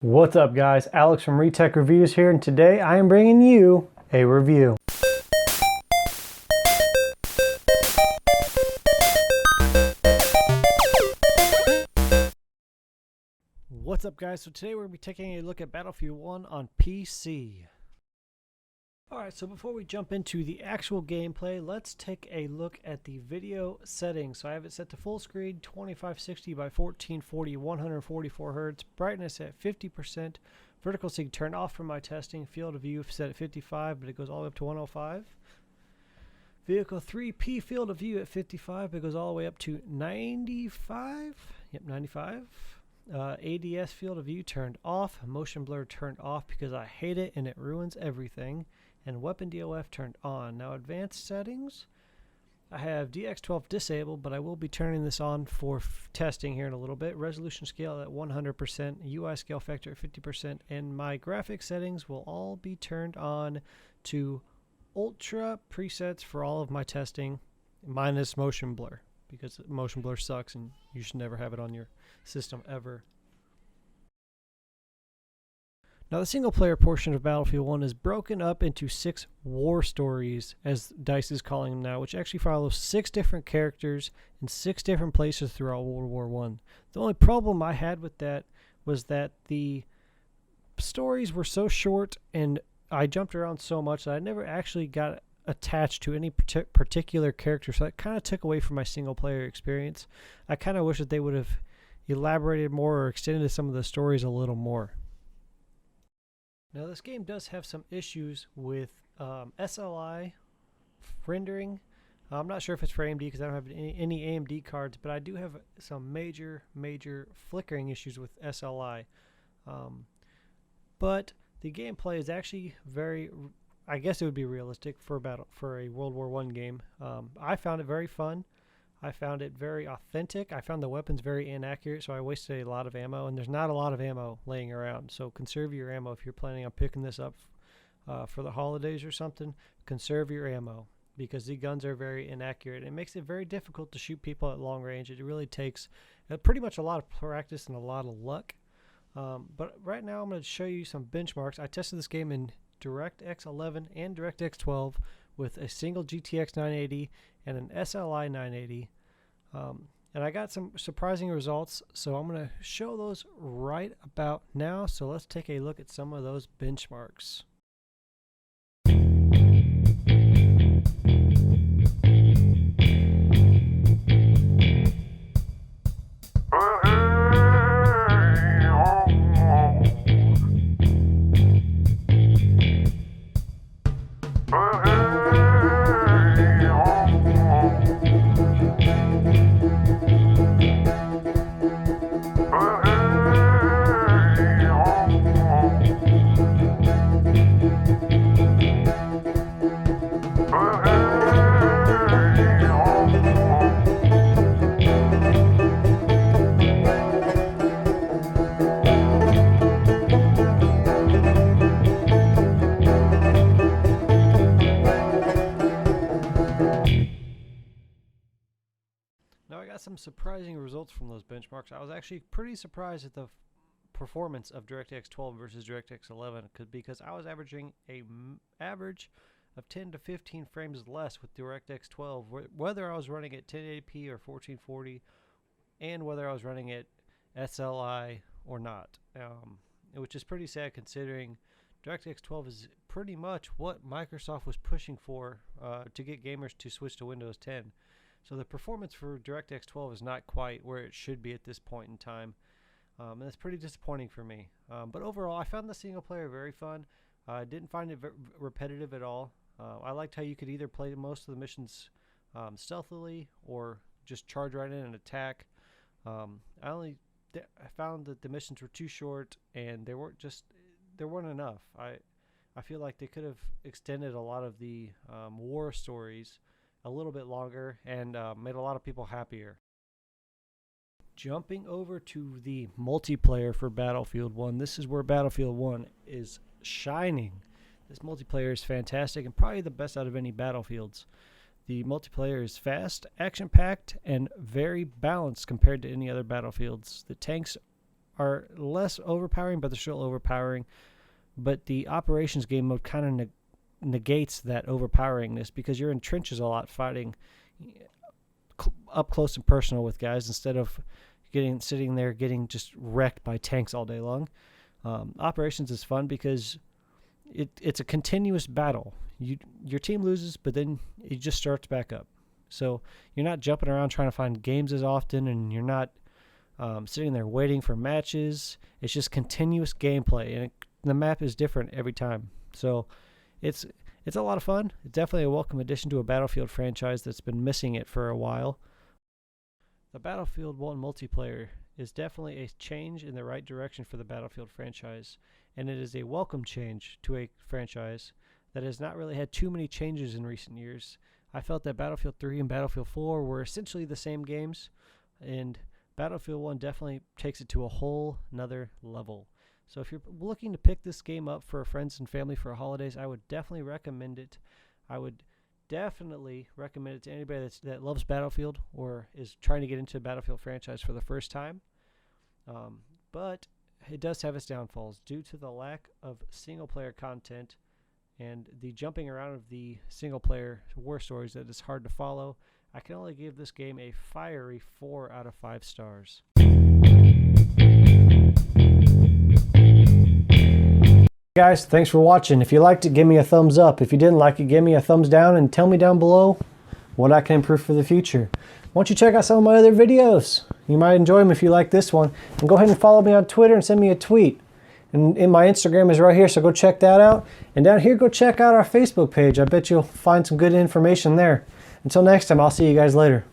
What's up guys, Alex from Retech Reviews here, and today I am bringing you a review. What's up guys, so today we're going to be taking a look at Battlefield 1 on PC. Alright, so before we jump into the actual gameplay, let's take a look at the video settings. So I have it set to full screen, 2560 by 1440, 144 Hz, brightness at 50%, vertical sync turned off from my testing, field of view set at 55, but it goes all the way up to 105. Vehicle 3P field of view at 55, but it goes all the way up to 95. Yep, 95. ADS field of view turned off, motion blur turned off because I hate it and it ruins everything. And weapon DOF turned on. Now advanced settings, I have DX12 disabled, but I will be turning this on for testing here in a little bit. Resolution scale at 100%, UI scale factor at 50%, and my graphics settings will all be turned on to ultra presets for all of my testing, minus motion blur, because motion blur sucks and you should never have it on your system ever. Now the single player portion of Battlefield 1 is broken up into 6 war stories, as DICE is calling them now, which actually follows 6 different characters in 6 different places throughout World War I. The only problem I had with that was that the stories were so short and I jumped around so much that I never actually got attached to any particular character, so that kind of took away from my single player experience. I kind of wish that they would have elaborated more or extended some of the stories a little more. Now this game does have some issues with SLI rendering. I'm not sure if it's for AMD because I don't have any AMD cards, but I do have some major flickering issues with SLI. But the gameplay is actually very, I guess it would be realistic for a World War I game. I found it very fun. I found it very authentic. I found the weapons very inaccurate, so I wasted a lot of ammo, and there's not a lot of ammo laying around. So conserve your ammo if you're planning on picking this up for the holidays or something. Conserve your ammo because the guns are very inaccurate. It makes it very difficult to shoot people at long range. It really takes pretty much a lot of practice and a lot of luck. But right now I'm going to show you some benchmarks. I tested this game in DirectX11 and DirectX12 with a single GTX 980 and an SLI 980, and I got some surprising results, so I'm going to show those right about now. So let's take a look at some of those benchmarks. Now I got some surprising results from those benchmarks. I was actually pretty surprised at the performance of DirectX 12 versus DirectX 11 because I was averaging an average of 10 to 15 frames less with DirectX 12, whether I was running at 1080p or 1440, and whether I was running at SLI or not, which is pretty sad considering DirectX 12 is pretty much what Microsoft was pushing for to get gamers to switch to Windows 10. So the performance for DirectX 12 is not quite where it should be at this point in time, and that's pretty disappointing for me. But overall, I found the single player very fun. I didn't find it repetitive at all. I liked how you could either play most of the missions stealthily or just charge right in and attack. I found that the missions were too short and there weren't enough. I feel like they could have extended a lot of the war stories a little bit longer and made a lot of people happier. Jumping over to the multiplayer for Battlefield 1, this is where Battlefield 1 is shining. This multiplayer is fantastic and probably the best out of any Battlefields. The multiplayer is fast, action-packed, and very balanced compared to any other Battlefields. The tanks are less overpowering, but they're still overpowering. But the operations game mode kind of negates that overpoweringness, because you're in trenches a lot, fighting up close and personal with guys instead of sitting there getting just wrecked by tanks all day long. Operations is fun because it's a continuous battle. Your team loses, but then it just starts back up. So you're not jumping around trying to find games as often, and you're not sitting there waiting for matches. It's just continuous gameplay, and the map is different every time. So it's a lot of fun. It's definitely a welcome addition to a Battlefield franchise that's been missing it for a while. The Battlefield 1 multiplayer is definitely a change in the right direction for the Battlefield franchise, and it is a welcome change to a franchise that has not really had too many changes in recent years. I felt that Battlefield 3 and Battlefield 4 were essentially the same games, and Battlefield 1 definitely takes it to a whole nother level. So if you're looking to pick this game up for friends and family for holidays, I would definitely recommend it. I would definitely recommend it to anybody that loves Battlefield or is trying to get into the Battlefield franchise for the first time. But it does have its downfalls due to the lack of single-player content and the jumping around of the single-player war stories that is hard to follow. I can only give this game a fiery 4 out of 5 stars. Guys, thanks for watching. If you liked it, give me a thumbs up. If you didn't like it, give me a thumbs down and tell me down below what I can improve for the future. Why don't you check out some of my other videos? You might enjoy them if you like this one. And go ahead and follow me on Twitter and send me a tweet. And my Instagram is right here, so go check that out. And down here, go check out our Facebook page. I bet you'll find some good information there. Until next time, I'll see you guys later.